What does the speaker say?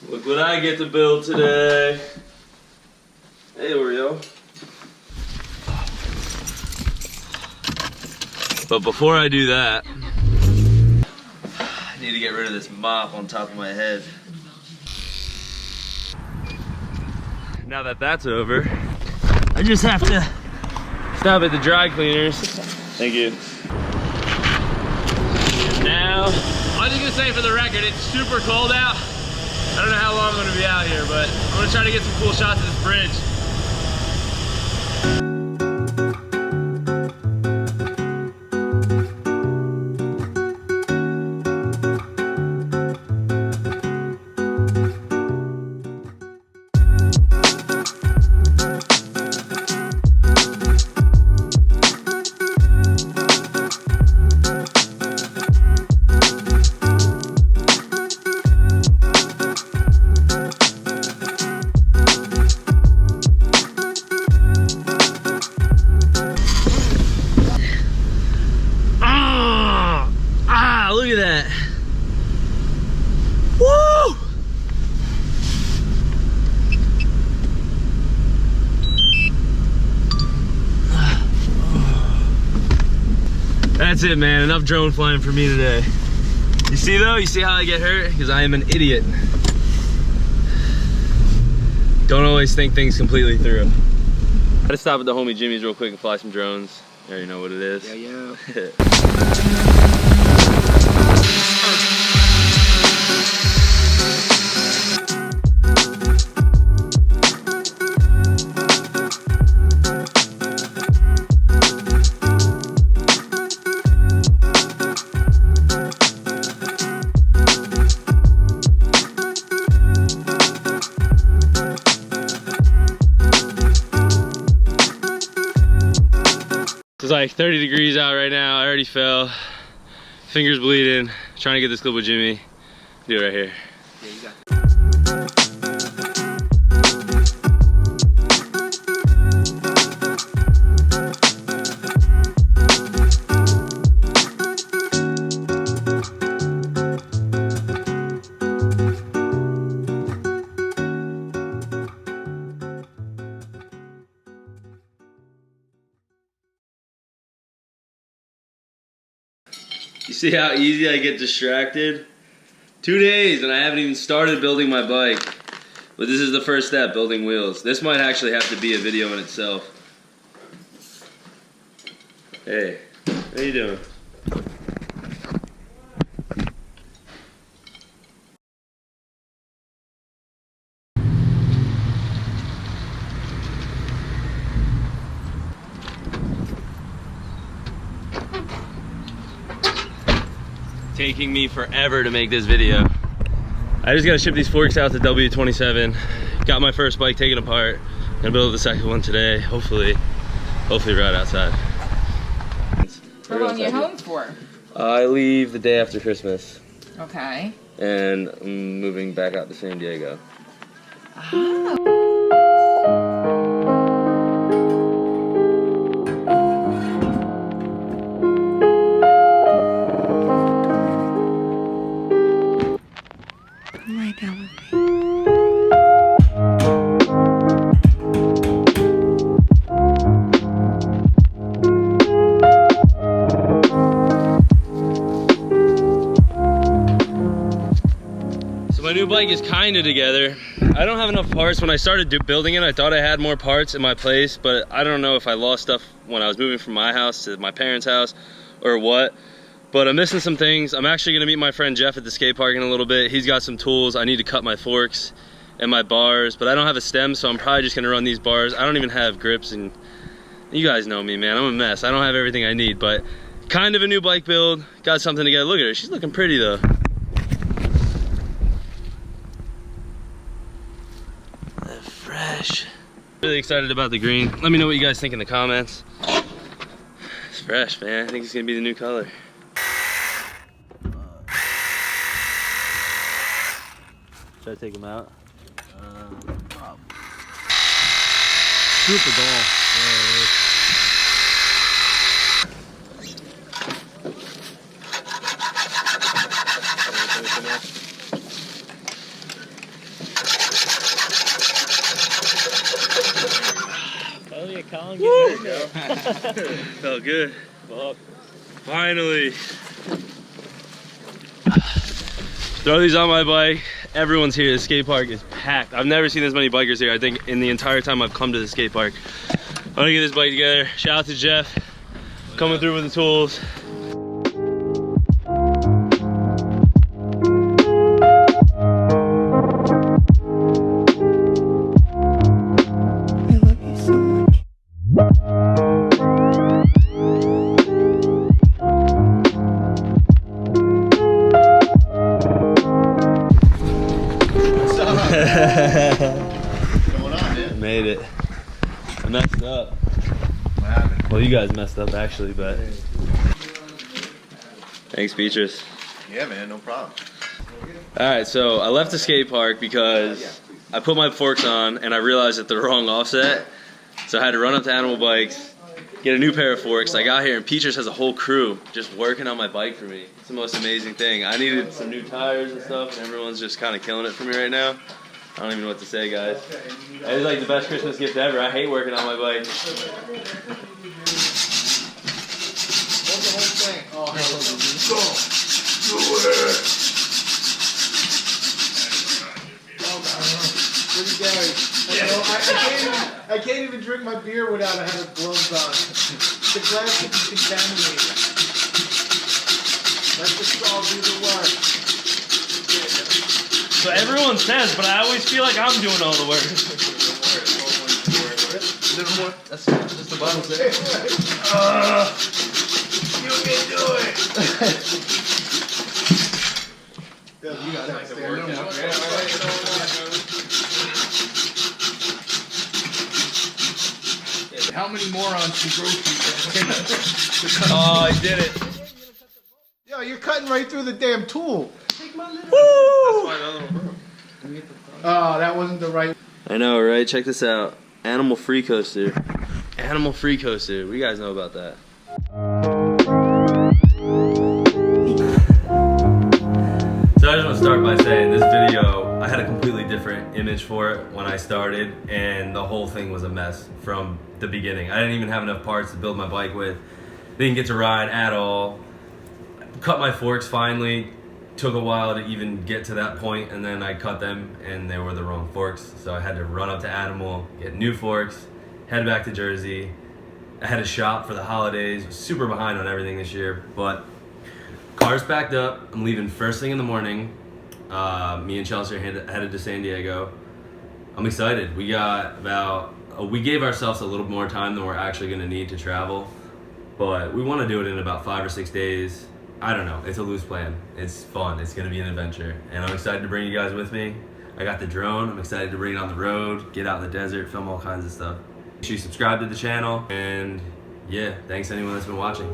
Look what I get to build today. Hey, Oreo. But before I do that, I need to get rid of this mop on top of my head. Now that that's over, I just have to stop at the dry cleaners. Thank you. And now, I was just gonna say for the record, it's super cold out. I don't know how long I'm gonna be out here, but I'm gonna try to get some cool shots of this bridge. Look at that. Woo! That's it, man. Enough drone flying for me today. You see though? You see how I get hurt? Because I am an idiot. Don't always think things completely through. I gotta stop at the homie Jimmy's real quick and fly some drones. You already know what it is. Yeah. It's like 30 degrees out right now. I already fell. Fingers bleeding. Trying to get this clip with Jimmy. Do it right here. Yeah, you got it. You see how easy I get distracted? 2 days and I haven't even started building my bike. But this is the first step, building wheels. This might actually have to be a video in itself. Hey, how you doing? Taking me forever to make this video. I just gotta ship these forks out to W27. Got my first bike taken apart. Gonna build the second one today. Hopefully right outside. How long are you home for? I leave the day after Christmas. Okay. And I'm moving back out to San Diego. Oh. Right down with me. So my new bike is kind of together. I don't have enough parts. When I started building it, I thought I had more parts in my place, but I don't know if I lost stuff when I was moving from my house to my parents' house or what. But I'm missing some things. I'm actually gonna meet my friend Jeff at the skate park in a little bit. He's got some tools. I need to cut my forks and my bars, but I don't have a stem, so I'm probably just gonna run these bars. I don't even have grips, and you guys know me, man. I'm a mess. I don't have everything I need, but kind of a new bike build. Got something together. Look at her. She's looking pretty though. Fresh. Really excited about the green. Let me know what you guys think in the comments. It's fresh, man. I think it's gonna be the new color. Should I take them out? Probably. Super dull. Oh yeah, Colin, get there, Felt good. go. Finally. Throw these on my bike. Everyone's here. The skate park is packed. I've never seen this many bikers here. I think in the entire time I've come to the skate park. I'm gonna get this bike together. Shout out to Jeff coming through with the tools. Made it. I messed up. What happened? Well, you guys messed up actually, but. Thanks, Beatrice. Yeah, man, no problem. Alright, so I left the skate park because I put my forks on and I realized that they're wrong offset. So I had to run up to Animal Bikes, get a new pair of forks. I got here and Beatrice has a whole crew just working on my bike for me. It's the most amazing thing. I needed some new tires and stuff, and everyone's just kind of killing it for me right now. I don't even know what to say, guys. It's like the best Christmas gift ever. I hate working on my bike. What's the whole thing? Oh, hell, go! Do it! Pretty Gary. I can't even drink my beer without I have gloves on. The glass could be contaminated. Let the straw do the work. So everyone says, but I always feel like I'm doing all the work. Little more. That's just the bottom there. You can do it. Yeah, you got it. How many morons can grow people? Oh, I did it. Yo, you're cutting right through the damn tool. Oh, that wasn't the right. I know, right? Check this out. Animal free coaster. Animal free coaster. What do you guys know about that? So I just want to start by saying this video, I had a completely different image for it when I started, and the whole thing was a mess from the beginning. I didn't even have enough parts to build my bike with. Didn't get to ride at all. Cut my forks finally. Took a while to even get to that point, and then I cut them and they were the wrong forks. So I had to run up to Animal, get new forks, head back to Jersey. I had to shop for the holidays. Was super behind on everything this year, but car's packed up. I'm leaving first thing in the morning. Me and Chelsea are headed to San Diego. I'm excited. We gave ourselves a little more time than we're actually gonna need to travel, but we wanna do it in about 5 or 6 days. I don't know, it's a loose plan. It's fun, it's gonna be an adventure. And I'm excited to bring you guys with me. I got the drone, I'm excited to bring it on the road, get out in the desert, film all kinds of stuff. Make sure you subscribe to the channel, and yeah, thanks anyone that's been watching.